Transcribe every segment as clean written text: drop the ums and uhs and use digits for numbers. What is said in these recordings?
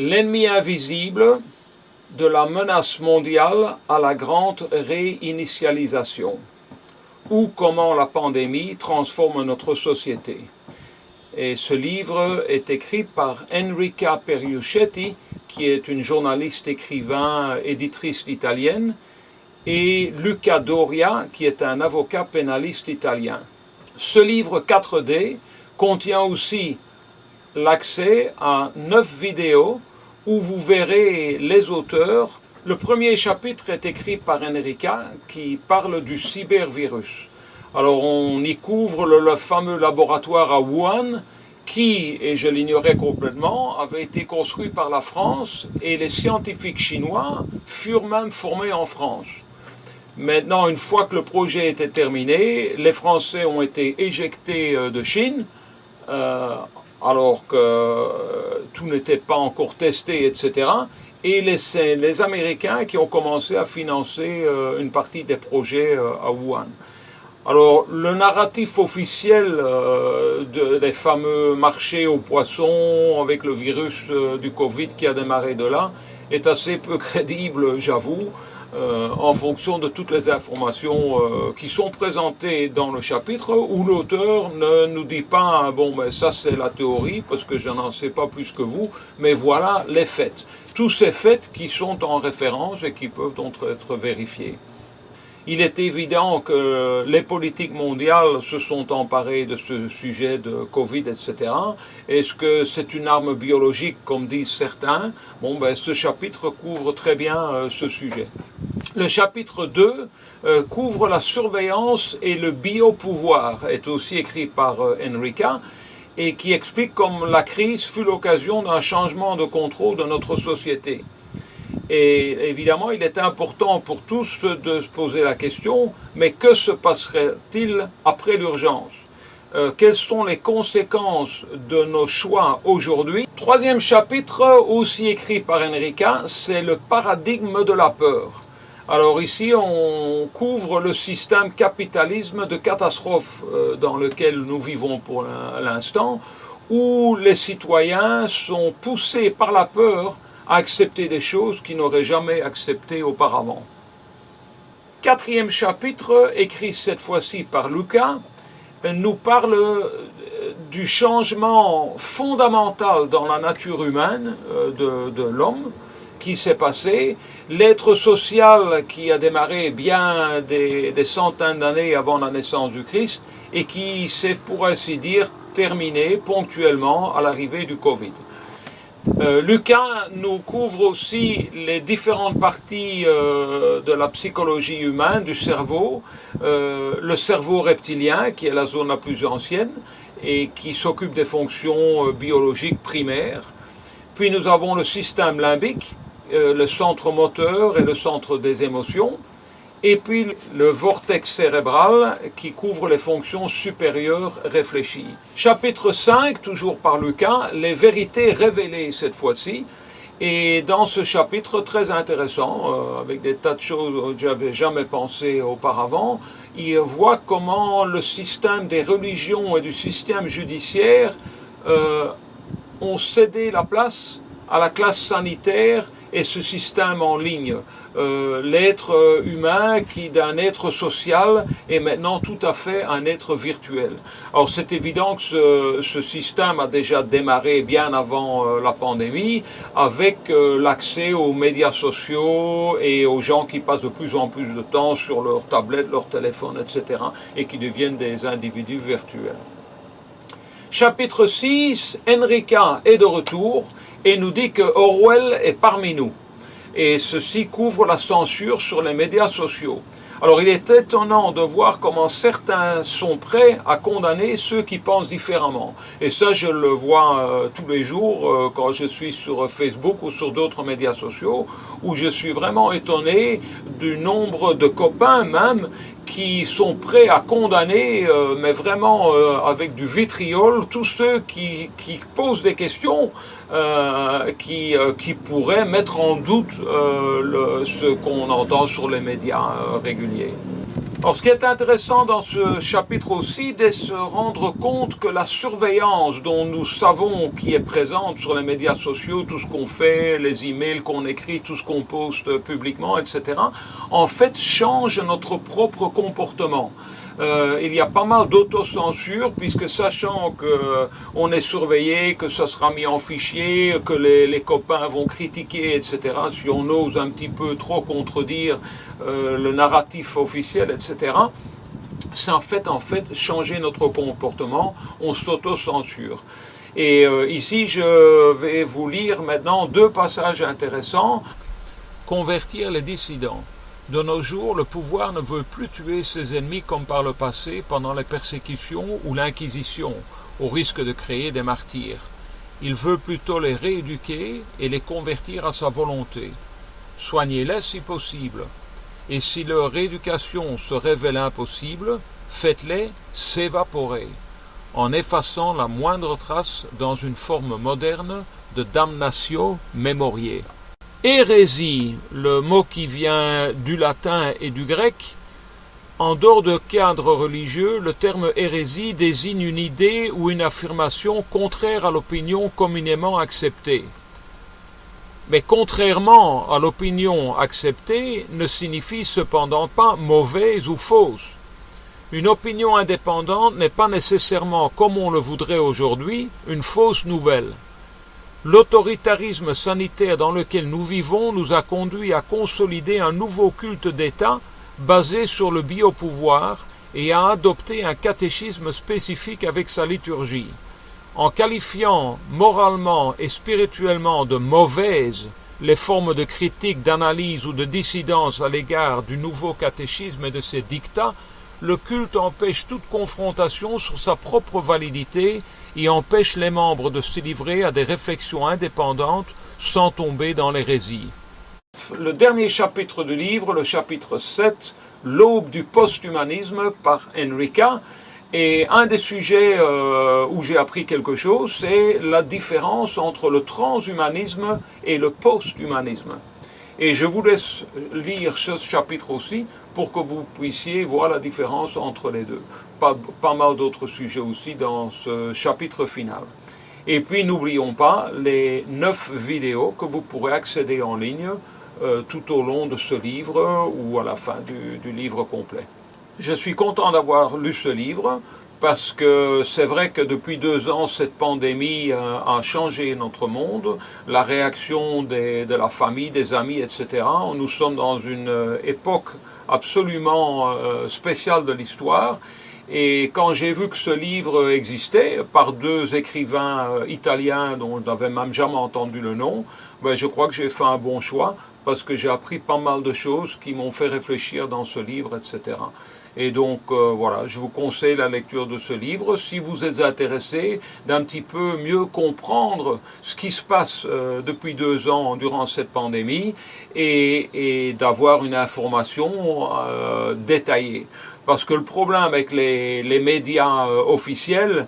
L'ennemi invisible de la menace mondiale à la grande réinitialisation, ou comment la pandémie transforme notre société. Et ce livre est écrit par Enrica Periuschetti, qui est une journaliste, écrivain, éditrice italienne, et Luca Doria, qui est un avocat pénaliste italien. Ce livre 4D contient aussi l'accès à 9 vidéos où vous verrez les auteurs. Le premier chapitre est écrit par Enrica qui parle du cybervirus. Alors on y couvre le fameux laboratoire à Wuhan qui, et je l'ignorais complètement, avait été construit par la France et les scientifiques chinois furent même formés en France. Maintenant, une fois que le projet était terminé, les Français ont été éjectés de Chine, alors que tout n'était pas encore testé, etc. Et les Américains qui ont commencé à financer une partie des projets à Wuhan. Alors, le narratif officiel des fameux marchés aux poissons avec le virus du Covid qui a démarré de là est assez peu crédible, j'avoue, en fonction de toutes les informations qui sont présentées dans le chapitre où l'auteur ne nous dit pas « bon, mais ça c'est la théorie parce que je n'en sais pas plus que vous, mais voilà les faits ». Tous ces faits qui sont en référence et qui peuvent donc être vérifiés. Il est évident que les politiques mondiales se sont emparées de ce sujet de Covid, etc. Est-ce que c'est une arme biologique, comme disent certains? Bon, ben, ce chapitre couvre très bien ce sujet. Le chapitre 2 couvre la surveillance et le biopouvoir, est aussi écrit par Enrica, et qui explique comme la crise fut l'occasion d'un changement de contrôle de notre société. Et évidemment, il est important pour tous de se poser la question, mais que se passerait-il après l'urgence? Quelles sont les conséquences de nos choix aujourd'hui? Troisième chapitre, aussi écrit par Enrica, c'est le paradigme de la peur. Alors ici, on couvre le système capitalisme de catastrophe dans lequel nous vivons pour l'instant, où les citoyens sont poussés par la peur à accepter des choses qu'ils n'auraient jamais acceptées auparavant. Quatrième chapitre, écrit cette fois-ci par Luca, nous parle du changement fondamental dans la nature humaine de l'homme qui s'est passé, l'être social qui a démarré bien des centaines d'années avant la naissance du Christ et qui s'est, pour ainsi dire, terminé ponctuellement à l'arrivée du Covid. Luca nous couvre aussi les différentes parties de la psychologie humaine, du cerveau, le cerveau reptilien qui est la zone la plus ancienne et qui s'occupe des fonctions biologiques primaires. Puis nous avons le système limbique, le centre moteur et le centre des émotions, et puis le vortex cérébral qui couvre les fonctions supérieures réfléchies. Chapitre 5, toujours par Luca, les vérités révélées cette fois-ci. Et dans ce chapitre très intéressant, avec des tas de choses que je n'avais jamais pensé auparavant, il voit comment le système des religions et du système judiciaire ont cédé la place à la classe sanitaire et ce système en ligne. L'être humain qui d'un être social est maintenant tout à fait un être virtuel. Alors c'est évident que ce système a déjà démarré bien avant la pandémie avec l'accès aux médias sociaux et aux gens qui passent de plus en plus de temps sur leur tablette, leur téléphone, etc. et qui deviennent des individus virtuels. Chapitre 6, Enrica est de retour et nous dit que Orwell est parmi nous. Et ceci couvre la censure sur les médias sociaux. Alors il est étonnant de voir comment certains sont prêts à condamner ceux qui pensent différemment. Et ça, je le vois tous les jours quand je suis sur Facebook ou sur d'autres médias sociaux, où je suis vraiment étonné du nombre de copains même qui sont prêts à condamner, mais vraiment avec du vitriol, tous ceux qui posent des questions qui pourraient mettre en doute ce qu'on entend sur les médias réguliers. Alors, ce qui est intéressant dans ce chapitre aussi, c'est de se rendre compte que la surveillance dont nous savons qui est présente sur les médias sociaux, tout ce qu'on fait, les emails qu'on écrit, tout ce qu'on poste publiquement, etc., en fait change notre propre comportement. Il y a pas mal d'autocensure, puisque sachant qu'on est surveillé, que ça sera mis en fichier, que les copains vont critiquer, etc., si on ose un petit peu trop contredire le narratif officiel, etc., c'est en fait changer notre comportement, on s'autocensure. Et ici, je vais vous lire maintenant deux passages intéressants. Convertir les dissidents. De nos jours, le pouvoir ne veut plus tuer ses ennemis comme par le passé pendant les persécutions ou l'Inquisition, au risque de créer des martyrs. Il veut plutôt les rééduquer et les convertir à sa volonté. Soignez-les si possible. Et si leur rééducation se révèle impossible, faites-les s'évaporer, en effaçant la moindre trace dans une forme moderne de damnatio memoriae. Hérésie, le mot qui vient du latin et du grec, en dehors de cadre religieux, le terme hérésie désigne une idée ou une affirmation contraire à l'opinion communément acceptée. Mais contrairement à l'opinion acceptée, ne signifie cependant pas mauvaise ou fausse. Une opinion indépendante n'est pas nécessairement, comme on le voudrait aujourd'hui, une fausse nouvelle. L'autoritarisme sanitaire dans lequel nous vivons nous a conduit à consolider un nouveau culte d'État basé sur le biopouvoir et à adopter un catéchisme spécifique avec sa liturgie. En qualifiant moralement et spirituellement de mauvaises les formes de critique, d'analyse ou de dissidence à l'égard du nouveau catéchisme et de ses dictats, le culte empêche toute confrontation sur sa propre validité et empêche les membres de se livrer à des réflexions indépendantes sans tomber dans l'hérésie. Le dernier chapitre du livre, le chapitre 7, L'aube du post-humanisme par Enrica, et un des sujets où j'ai appris quelque chose, c'est la différence entre le transhumanisme et le post-humanisme. Et je vous laisse lire ce chapitre aussi pour que vous puissiez voir la différence entre les deux. Pas mal d'autres sujets aussi dans ce chapitre final. Et puis n'oublions pas les 9 vidéos que vous pourrez accéder en ligne tout au long de ce livre ou à la fin du livre complet. Je suis content d'avoir lu ce livre parce que c'est vrai que depuis 2 ans, cette pandémie a changé notre monde, la réaction de la famille, des amis, etc. Nous sommes dans une époque absolument spéciale de l'histoire. Et quand j'ai vu que ce livre existait, par 2 écrivains italiens dont je n'avais même jamais entendu le nom, ben je crois que j'ai fait un bon choix parce que j'ai appris pas mal de choses qui m'ont fait réfléchir dans ce livre, etc. Et donc voilà, je vous conseille la lecture de ce livre si vous êtes intéressé d'un petit peu mieux comprendre ce qui se passe depuis 2 ans durant cette pandémie et d'avoir une information détaillée. Parce que le problème avec les médias officiels,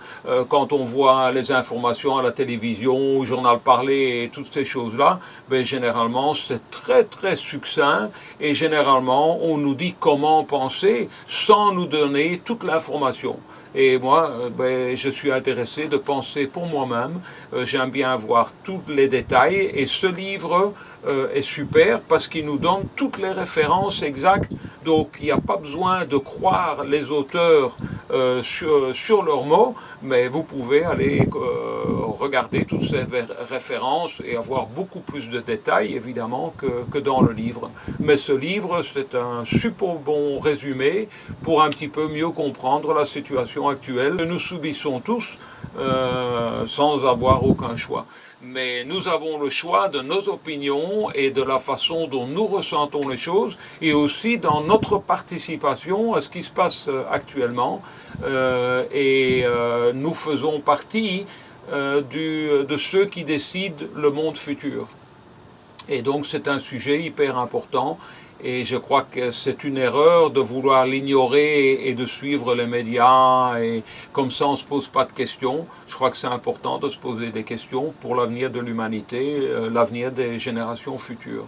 quand on voit les informations à la télévision, au journal parlé et toutes ces choses-là, ben, généralement c'est très très succinct et généralement on nous dit comment penser sans nous donner toute l'information. Et moi, ben, je suis intéressé de penser pour moi-même, j'aime bien voir tous les détails et ce livre est super parce qu'il nous donne toutes les références exactes, donc il n'y a pas besoin de croire les auteurs sur leurs mots, mais vous pouvez aller regarder toutes ces références et avoir beaucoup plus de détails évidemment que dans le livre. Mais ce livre, c'est un super bon résumé pour un petit peu mieux comprendre la situation actuelle que nous subissons tous sans avoir aucun choix. Mais nous avons le choix de nos opinions et de la façon dont nous ressentons les choses et aussi dans notre participation à ce qui se passe actuellement. Nous faisons partie de ceux qui décident le monde futur. Et donc c'est un sujet hyper important et je crois que c'est une erreur de vouloir l'ignorer et de suivre les médias et comme ça on ne se pose pas de questions. Je crois que c'est important de se poser des questions pour l'avenir de l'humanité, l'avenir des générations futures.